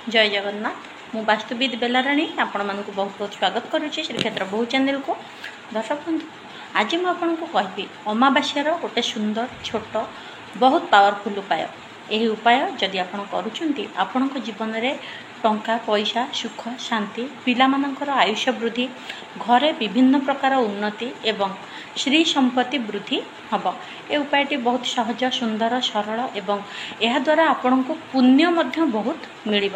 जय जगन्नाथ मु वास्तुविद बेलाराणी आपण मानक बहुत बहुत स्वागत करुच्ची श्रीक्षेत्र बहु चैनल को। दर्शक बंधु आज मुझे कहबी अमावास्यार गोटे सुंदर छोट बहुत पावरफुल उपाय। यही उपाय जदि आपण करुछंती आपणक जीवन में टंका पैसा सुख शांति पिलामानंकर आयुष्य वृद्धि घरे विभिन्न प्रकार उन्नति एवं श्री संपत्ति वृद्धि हम। ए उपायटी बहुत सहज सुंदर सरल एवं यह द्वारा आपण को पुण्य मध्य बहुत मिल।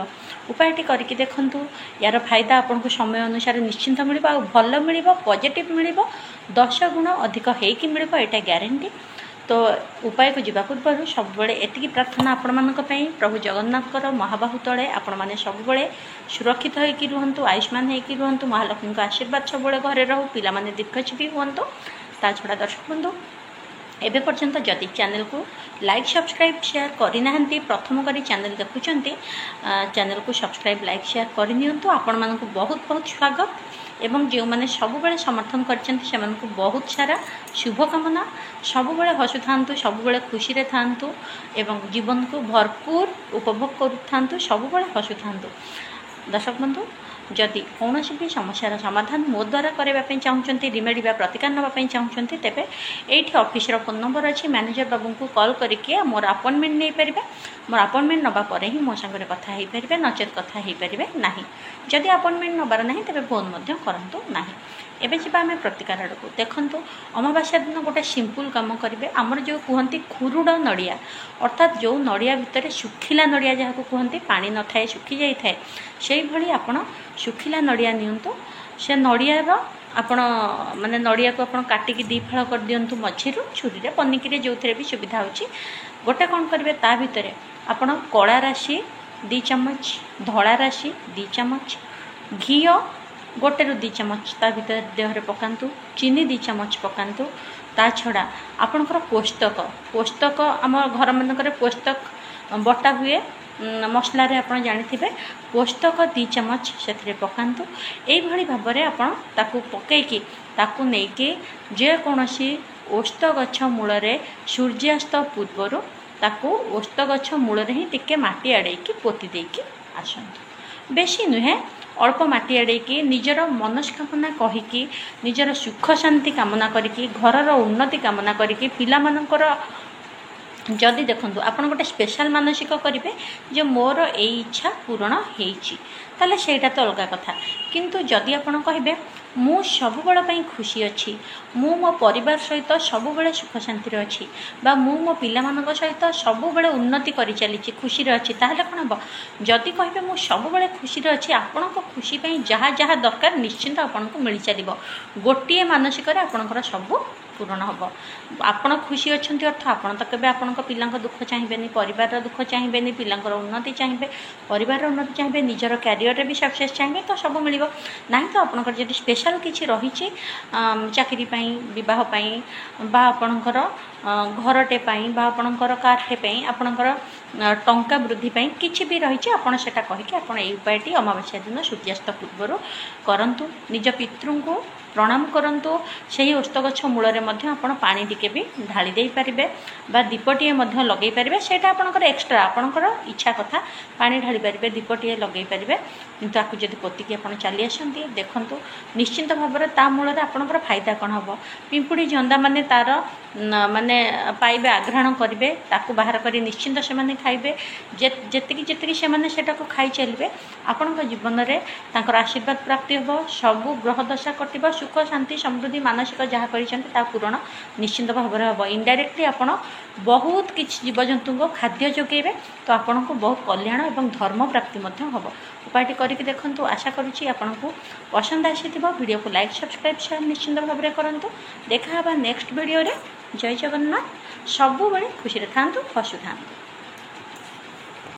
उपायटी करके देखंतु यार फायदा आपन को समय अनुसार निश्चिंत मिल भल मिल पॉजिटिव मिल 10 गुण अधिक होइकी मिल एटा ग्यारंटी। तो उपाय को जीवा पूर्व सब एति प्रार्थना आपण मानक पई प्रभु जगन्नाथ महाबाहु तले आपण माने सब सुरक्षित होइकी रुहंतु आयुष्मान होइकी रुहंतु महालक्ष्मी का आशीर्वाद सब घरे रहू पिला माने दीर्घजीवी हुंतु। ता छड़ा दर्शक बंधु एबे पर्यंत जदि चैनल को लाइक सब्सक्राइब शेयर करना प्रथम करी चैनल देखुंत चैनल को सब्सक्राइब लाइक शेयर करनियंतु। आपण मानक बहुत बहुत स्वागत एवं जो मैंने सबुबले समर्थन कर बहुत सारा शुभकामना। सबुबले हसु थांतु सबुबले खुशी रे थांतु एवं जीवन को भरपूर उपभोग करू थांतु सबुबले हसु थांतु। दर्शक बंधु जदि कौन भी समस्यार समाधान मो द्वारा करने चाहते रिमेडी प्रतिकार नापी चाहते तेरे ये ऑफिस फोन नंबर अच्छी मैनेजर बाबू को कॉल करके मोर अपॉइंटमेंट नहीं पारे। मोर अपॉइंटमेंट नवा पर ही मो संगे कथा हो पारे नचेत कथा हो पारे ना। जदि अपॉइंटमेंट नबार ना तेरे फोन करूँ ना। एबे जी आम प्रतिकार आड़ को देखु अमावास्या दिन गोटे सिंपल कम करेंगे आमर जो कहते खुरुड़ नड़िया अर्थात जो नड़िया भितर सुखिला नड़िया जहाँ को कहते पानी न थाए सुखी जाए से भाई आपड़ सुखिला नड़िया नियंतु। से नड़ियार आपण माने नड़िया को आप काटिकी दी फाड़ कर दिंतु मझीरू छुरी पनिकी जो थे भी सुविधा होची। गोटे कौन करेंगे ता भितर आपण कला राशि 2 चम्मच धला राशि 2 चम्मच घी गोटे 2 चम्मच ता भीतर देहरे पकांतु चीनी 2 चम्मच पकांतु। ता छड़ा आपणकर पोस्तक आम घर मानक पोस्तक बटा हुए मसला रे आपण जानिथिबे पोस्तक 2 चम्मच से पकांतु। एभली भाव में आपण ताकू पकईकी ताकू नेकी जे कोनोसी ओस्त गछ मूल सूर्यास्त पूर्वर ताकू ओस्त गछ मूल ही टिके माटी आड़ेकी पोती देकी आसतु। बेसी नुहे अल्प माटी आड़ेकी निजर मनस्कामना कहीकि निजर सुख शांति कामना करिकी घरर उन्नति कामना करिकी पिला मानकर जदि देखंतु आपण गोटे स्पेशल मानसिक करेंगे जो मोर ए इच्छा पूरण होता सेटा तो अलग कथा। किंतु जदि आपण कहे मु सब खुशी अच्छी मो परिवार सहित सब सुख शांति अच्छी बा मो पिला सहित सब उन्नति कर चली खुशी अच्छी ताहले कौन हम। जदि कहे मु सब खुशी अच्छी आपण खुशी जहाँ जहाँ दरकार निश्चिंत आपन को मिल चलो गोटे मानसिक आपणकर सब पूरण हम। आपण खुशी अच्छा अर्थ आपड़ तो केवे आपण पिला दुख चाहिए परिवार दुख चाहिए पिलांकर उन्नति चाहिए परिवार उन्नति चाहिए निजर क्यारियर रे भी सक्सेस चाहिए तो सब मिल ना। तो आपणकर जब स्पेशल किसी रही चाकरी बह आपणकर घरटे बा आपणकर कारटे आपणकर टंका वृद्धि किसी भी रही आपड़ से कहीकि आप उपायटी अमावास्या दिन सूर्यास्त पूर्वर करंतु निज पितृ को प्रणाम करंतु। सही ओस्त गछ मूल आप पानी टिके भी ढाली दे पारे बा दीपटे लगे पारे सेटा आपणकर एक्सट्रा आपणकर इच्छा कथा पानी ढाली पारे दीपटे लगे पारे। किंतु आपको जब पोतिकी आप चली आसती देखंतु निश्चिंत भाव में ता मूल आपणकर फायदा कौन हम। पिंपुड़ी जंदा माने तार माने पाइबे आघ्राण करेंगे ताकू बाहर कर निश्चिंत से खाइबे जेतिकी जेतिकी से खाई चलिए आपण जीवन में तांकर आशीर्वाद प्राप्ति हम सब ग्रह दशा कटिब सुख शांति समृद्धि मानसिक जहाँ कर पूरण निश्चिंत भाव में हम। इनडायरेक्टली आप बहुत किसी जीवजंतु को खाद्य जोगेबे तो आपण को बहुत कल्याण और धर्म प्राप्ति हम। उपायटी करके देखंतु आशा करुच्ची आपन को पसंद आसीथिबो। वीडियो को लाइक सब्सक्राइब शेयर निश्चिंत भाव में करंतु। देखा नेक्स्ट वीडियो रे। जय जगन्नाथ। सबुबले खुशी रे थांतु हसु थांतु।